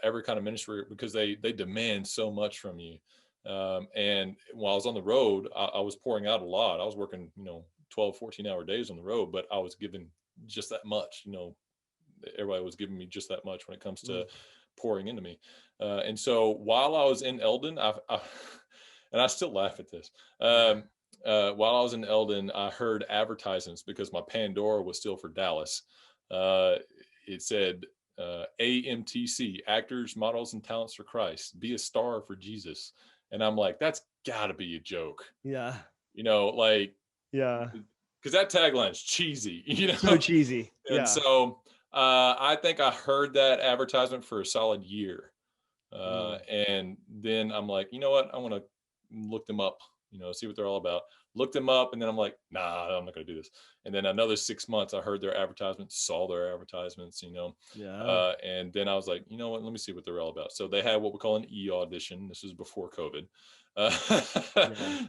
every kind of ministry, because they demand so much from you. And while I was on the road, I was pouring out a lot. I was working, 12, 14-hour days on the road, but I was given just that much. Everybody was giving me just that much when it comes to pouring into me. And so while I was in Eldon, and I still laugh at this, while I was in Eldon, I heard advertisements because my Pandora was still for Dallas. It said, AMTC, Actors, Models, and Talents for Christ, be a star for Jesus. And I'm like, that's gotta be a joke. Yeah. Because that tagline's cheesy, So cheesy. And so I think I heard that advertisement for a solid year. And then I'm like, you know what? I want to look them up, see what they're all about. Looked them up, and then I'm like, nah, I'm not going to do this. And then another 6 months, I heard their advertisements, saw their adadvertisements, and then I was like, you know what, let me see what they're all about. So they had what we call an e-audition. This was before COVID.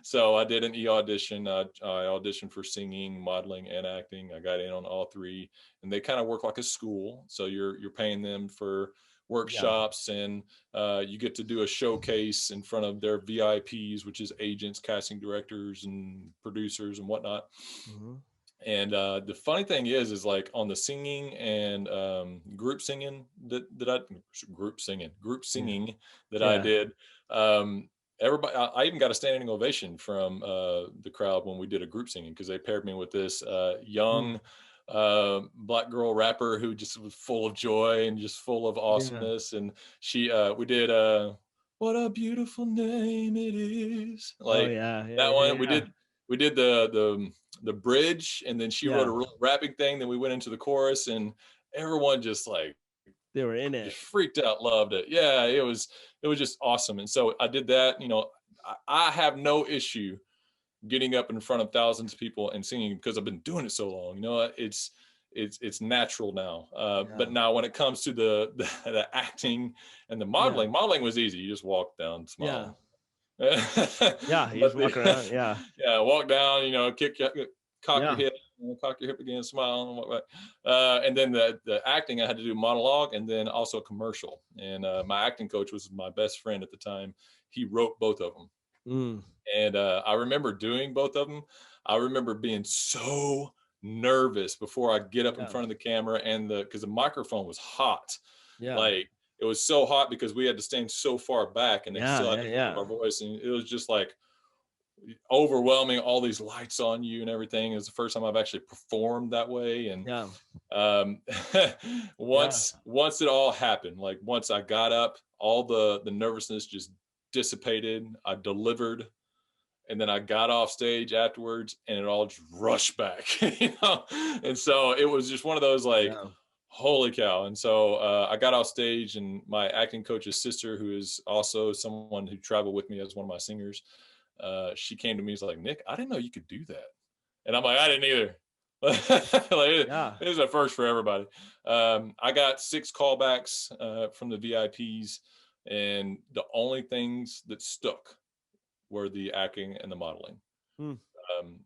So I did an e-audition. I auditioned for singing, modeling, and acting. I got in on all three, and they kind of work like a school. So you're paying them for workshops, and you get to do a showcase in front of their VIPs, which is agents, casting directors, and producers and whatnot. And the funny thing is like on the singing and group singing that I did, everybody, I even got a standing ovation from the crowd when we did a group singing, because they paired me with this young Black girl rapper who just was full of joy and just full of awesomeness. And we did what a beautiful name it is, like that one. We did the bridge, and then she wrote a real rapping thing. Then we went into the chorus, and everyone just like, they were in it, just freaked out, loved it. Yeah, it was just awesome. And so I did that. I have no issue getting up in front of thousands of people and singing, because I've been doing it so long. It's natural now. But now when it comes to the acting and the modeling, modeling was easy. You just walk down, smile. You just walk around. Walk down, cock your hip, cock your hip again, smile, and walk back. And then the acting, I had to do monologue and then also a commercial. And my acting coach was my best friend at the time. He wrote both of them. And I remember doing both of them. I remember being so nervous before I get up in front of the camera, and because the microphone was hot. Like, it was so hot because we had to stand so far back, and they still had to hear our voice, and it was just like overwhelming, all these lights on you and everything. It was the first time I've actually performed that way. And once it all happened, like once I got up, all the nervousness just dissipated. I delivered, and then I got off stage afterwards, and it all just rushed back. And so it was just one of those like, holy cow. And so I got off stage, and my acting coach's sister, who is also someone who traveled with me as one of my singers, she came to me, and was like, Nick, I didn't know you could do that. And I'm like, I didn't either. It was a first for everybody. I got 6 callbacks from the VIPs, and the only things that stuck were the acting and the modeling.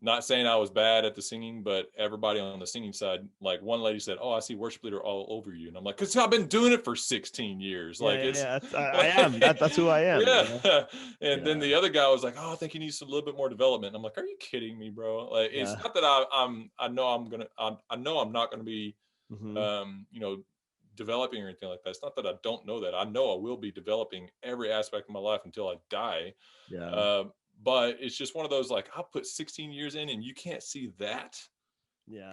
Not saying I was bad at the singing, but everybody on the singing side, like one lady said, oh, I see worship leader all over you. And I'm like, because I've been doing it for 16 years. I am. That's who I am. And then the other guy was like, oh, I think he needs a little bit more development. And I'm like, are you kidding me, bro? Like, it's not that I know I'm not going to be, developing or anything like that. It's not that I don't know that. I know I will be developing every aspect of my life until I die. But it's just one of those, like, I put 16 years in, and you can't see that.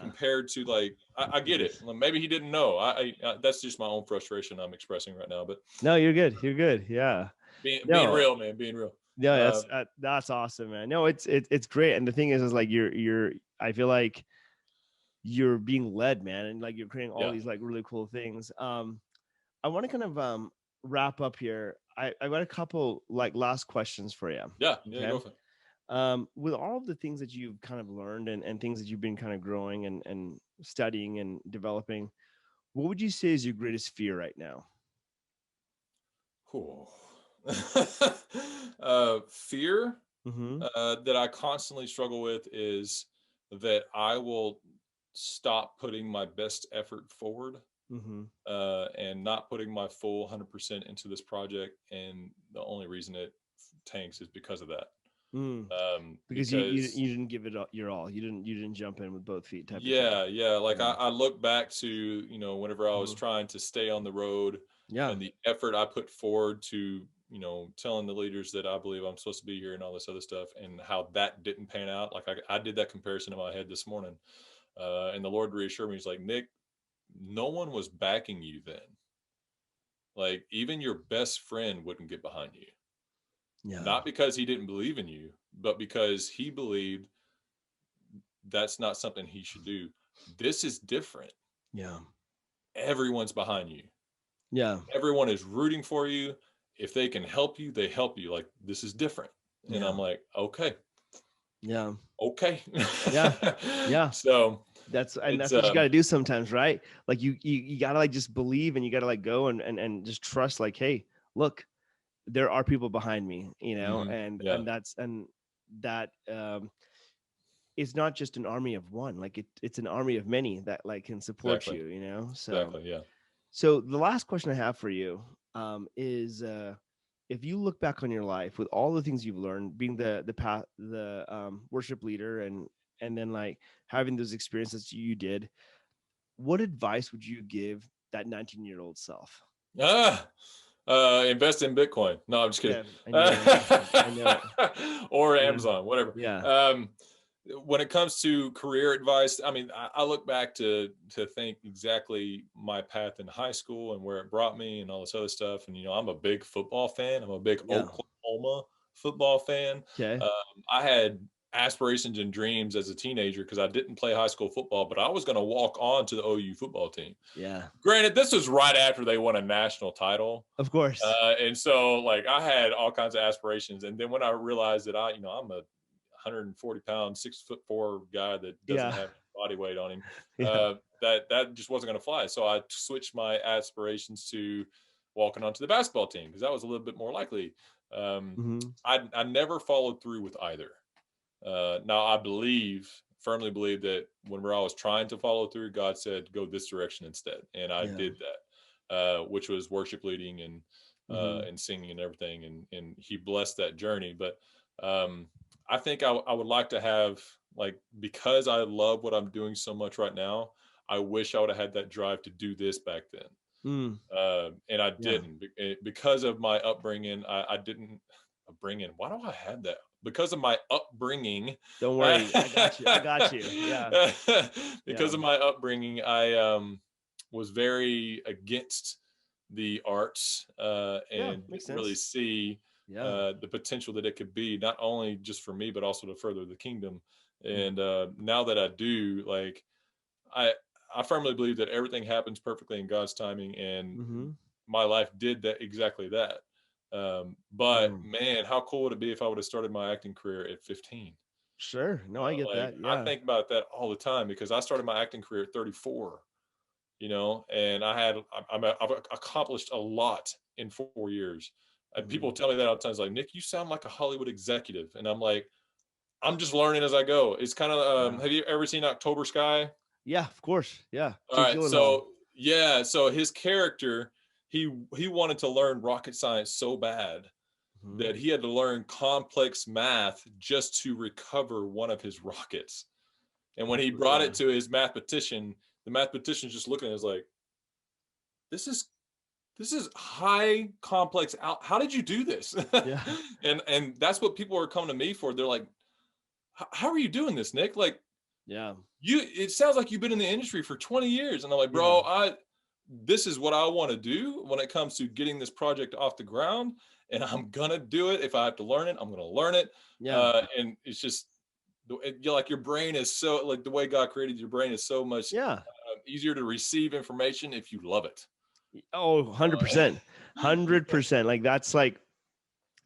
Compared to, like, I get it. Maybe he didn't know. I that's just my own frustration I'm expressing right now. But no, you're good. You're good. Yeah. Being real, man. Being real. Yeah, that's awesome, man. No, it's great. And the thing is like I feel like you're being led, man, and like you're creating all these like really cool things. I want to kind of wrap up here. I got a couple like last questions for you. Okay? Go for it. With all of the things that you've kind of learned and things that you've been kind of growing and studying and developing, what would you say is your greatest fear right now? Fear that I constantly struggle with is that I will stop putting my best effort forward. And not putting my full 100% into this project, and the only reason it tanks is because of that. Because you didn't give it your all. You didn't jump in with both feet. Like I look back to whenever I was trying to stay on the road, and the effort I put forward to telling the leaders that I believe I'm supposed to be here and all this other stuff, and how that didn't pan out. Like I did that comparison in my head this morning, and the Lord reassured me. He's like, Nick, no one was backing you then. Like, even your best friend wouldn't get behind you. Not because he didn't believe in you, but because he believed that's not something he should do. This is different. Everyone's behind you. Everyone is rooting for you. If they can help you, they help you. Like, this is different. And I'm like, okay. Yeah. Okay. Yeah. So that's what you got to do sometimes, right? Like you got to like just believe, and you got to like go and just trust, like, hey, look, there are people behind me, and that it's not just an army of one, like it's an army of many that like can support Exactly. you, so Exactly. Yeah. So the last question I have for you is if you look back on your life with all the things you've learned, being the worship leader, and then like having those experiences you did, what advice would you give that 19-year-old self? Invest in Bitcoin. No, I'm just kidding. Yeah, I know it. Or Amazon, whatever. Yeah. When it comes to career advice, I mean, I look back to think exactly my path in high school and where it brought me and all this other stuff. And, I'm a big football fan. I'm a big Oklahoma football fan. Okay. I had aspirations and dreams as a teenager because I didn't play high school football, but I was going to walk on to the OU football team. Yeah. Granted, this was right after they won a national title. Of course. And so like I had all kinds of aspirations. And then when I realized that I'm a 140 pound, 6'4" guy that doesn't have body weight on him, that just wasn't going to fly. So I switched my aspirations to walking onto the basketball team because that was a little bit more likely. I never followed through with either. Now I firmly believe that whenever I was trying to follow through, God said, go this direction instead. And I did that, which was worship leading and singing and everything. And he blessed that journey. But I think I would like to have, like, because I love what I'm doing so much right now, I wish I would have had that drive to do this back then. And I didn't because of my upbringing. I didn't upbringing. Why do I have that? Because of my upbringing. Don't worry. I got you. Yeah. Because of my upbringing, I was very against the arts and didn't really see the potential that it could be, not only just for me, but also to further the kingdom. And now that I do, like, I firmly believe that everything happens perfectly in God's timing, and my life did that, exactly that. But man, how cool would it be if I would have started my acting career at 15? Sure. No, I get that. Yeah. I think about that all the time because I started my acting career at 34, and I've accomplished a lot in 4 years. And people tell me that all the time. It's like, Nick, you sound like a Hollywood executive. And I'm like, I'm just learning as I go. It's kind of, have you ever seen October Sky? Yeah, of course. Yeah. All right. So his character, he wanted to learn rocket science so bad that he had to learn complex math just to recover one of his rockets. And when he brought it to his mathematician, the mathematician's just looking at it, like, this is high complex. How did you do this? Yeah. and that's what people are coming to me for. They're like, how are you doing this, Nick? Like, it sounds like you've been in the industry for 20 years. And I'm like, bro, this is what I want to do when it comes to getting this project off the ground. And I'm going to do it. If I have to learn it, I'm going to learn it. Yeah. And it's just, like, your brain is so, like, the way God created your brain is so much easier to receive information if you love it. Oh, 100%. 100%. Like, that's like,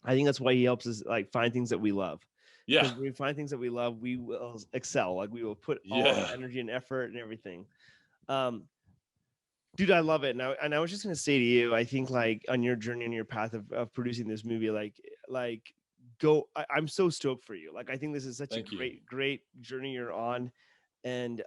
I think that's why he helps us, like, find things that we love. Yeah. When we find things that we love, we will excel. Like, we will put all our energy and effort and everything. Dude, I love it. And I was just going to say to you, I think, like, on your journey, on your path of producing this movie, I'm so stoked for you. Like, I think this is such a great journey you're on. And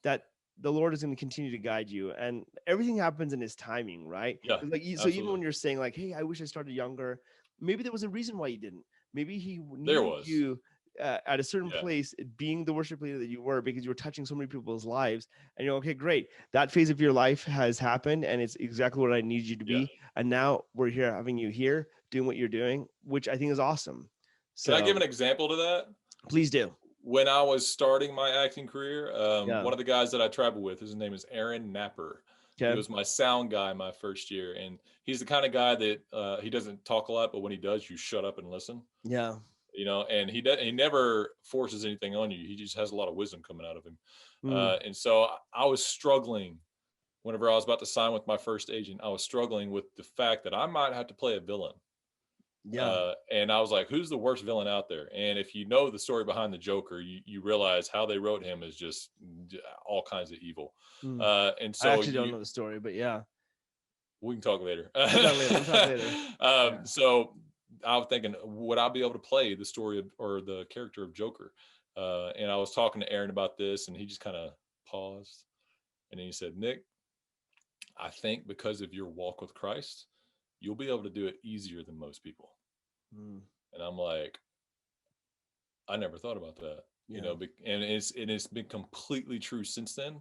that the Lord is going to continue to guide you, and everything happens in his timing, right? Yeah. Like, so even when you're saying, like, hey, I wish I started younger, maybe there was a reason why you didn't. Maybe he needed you at a certain place, being the worship leader that you were, because you were touching so many people's lives. And you're okay, great. That phase of your life has happened, and it's exactly what I need you to be. And now we're here, having you here, doing what you're doing, which I think is awesome. So, can I give an example to that? Please do. When I was starting my acting career, one of the guys that I traveled with, his name is Aaron Napper. Okay. He was my sound guy my first year. And he's the kind of guy that he doesn't talk a lot, but when he does, you shut up and listen. Yeah. And he never forces anything on you. He just has a lot of wisdom coming out of him. And so I was struggling whenever I was about to sign with my first agent. I was struggling with the fact that I might have to play a villain. Yeah. And I was like, who's the worst villain out there? And if you know the story behind the Joker, you realize how they wrote him is just all kinds of evil. And so I actually don't know the story, but yeah. We can talk later. We'll talk later. So I was thinking, would I be able to play the story or the character of Joker? And I was talking to Aaron about this, and he just kind of paused. And then he said, Nick, I think because of your walk with Christ, you'll be able to do it easier than most people. And I'm like, I never thought about that, you know, and it's been completely true since then.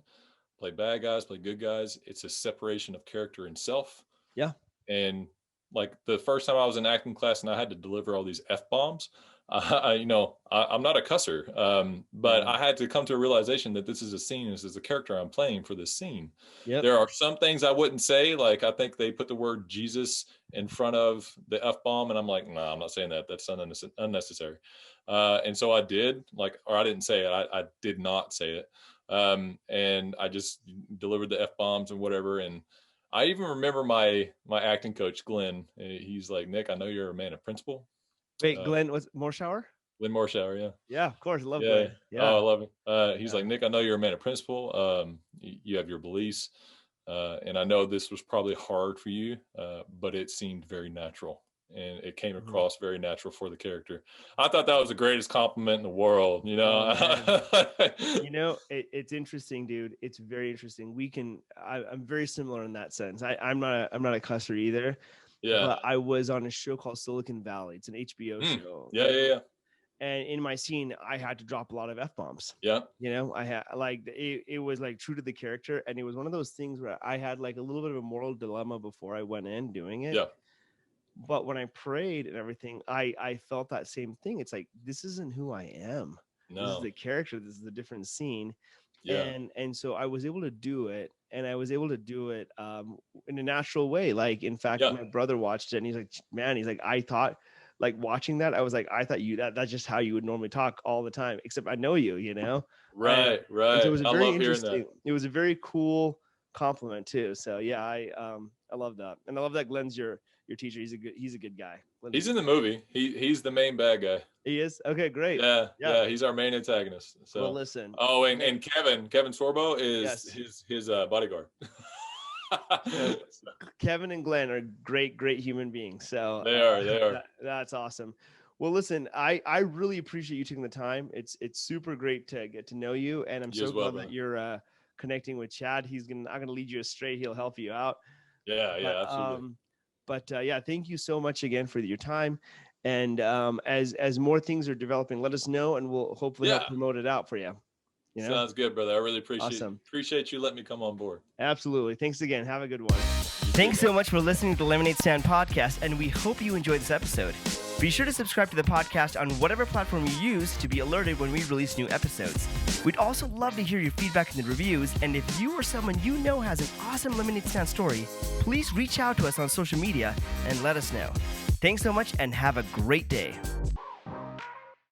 Play bad guys, play good guys. It's a separation of character and self. Yeah. And like the first time I was in acting class and I had to deliver all these F-bombs, I'm not a cusser, but I had to come to a realization that this is a scene. This is a character I'm playing for this scene. There are some things I wouldn't say. Like I think they put the word Jesus in front of the F-bomb, and I'm like, no, I'm not saying that. That's unnecessary. And so I did, or I didn't say it. I did not say it. And I just delivered the F-bombs and whatever. And I even remember my acting coach, Glenn. He's like, Nick, I know you're a man of principle. Wait, Glenn was Morshower? Glenn Morshower, yeah. Yeah, of course. I love Glenn. Yeah. Oh, I love him. He's like, Nick, I know you're a man of principle. You have your beliefs. And I know this was probably hard for you, but it seemed very natural. And it came across very natural for the character. I thought that was the greatest compliment in the world, you know. It's interesting, dude. It's very interesting. I'm very similar in that sense. I'm not a cusser either. Yeah. But I was on a show called Silicon Valley. It's an HBO show. Yeah. And in my scene, I had to drop a lot of F-bombs. Yeah. You know, I had it was like true to the character. And it was one of those things where I had like a little bit of a moral dilemma before I went in doing it. Yeah. But when I prayed and everything, I felt that same thing. It's like, this isn't who I am. No. This is the character. This is a different scene. Yeah. And so I was able to do it. And I was able to do it in a natural way. Like, in fact, my brother watched it and he's like, man, I thought, like, watching that, I was like, I thought that's just how you would normally talk all the time, except I know you, you know? Right. So it was a very interesting, it was a very cool compliment too. So yeah, I love that. And I love that Glenn's your teacher. He's a good guy. He's in the movie. He's the main bad guy. He is? Okay, great. Yeah. He's our main antagonist. So well, listen. Oh, and Kevin Sorbo is his bodyguard. Kevin and Glenn are great human beings. So they are. That's awesome. Well, listen, I really appreciate you taking the time. It's super great to get to know you, and I'm so glad that you're connecting with Chad. I'm gonna lead you astray. He'll help you out. Yeah, absolutely. But thank you so much again for your time. And as more things are developing, let us know, and we'll hopefully help promote it out for you. You know? Sounds good, brother. I really appreciate you letting me come on board. Absolutely. Thanks again. Have a good one. Thanks so much for listening to the Lemonade Stand podcast, and we hope you enjoyed this episode. Be sure to subscribe to the podcast on whatever platform you use to be alerted when we release new episodes. We'd also love to hear your feedback in the reviews, and if you or someone you know has an awesome Lemonade Stand story, please reach out to us on social media and let us know. Thanks so much, and have a great day.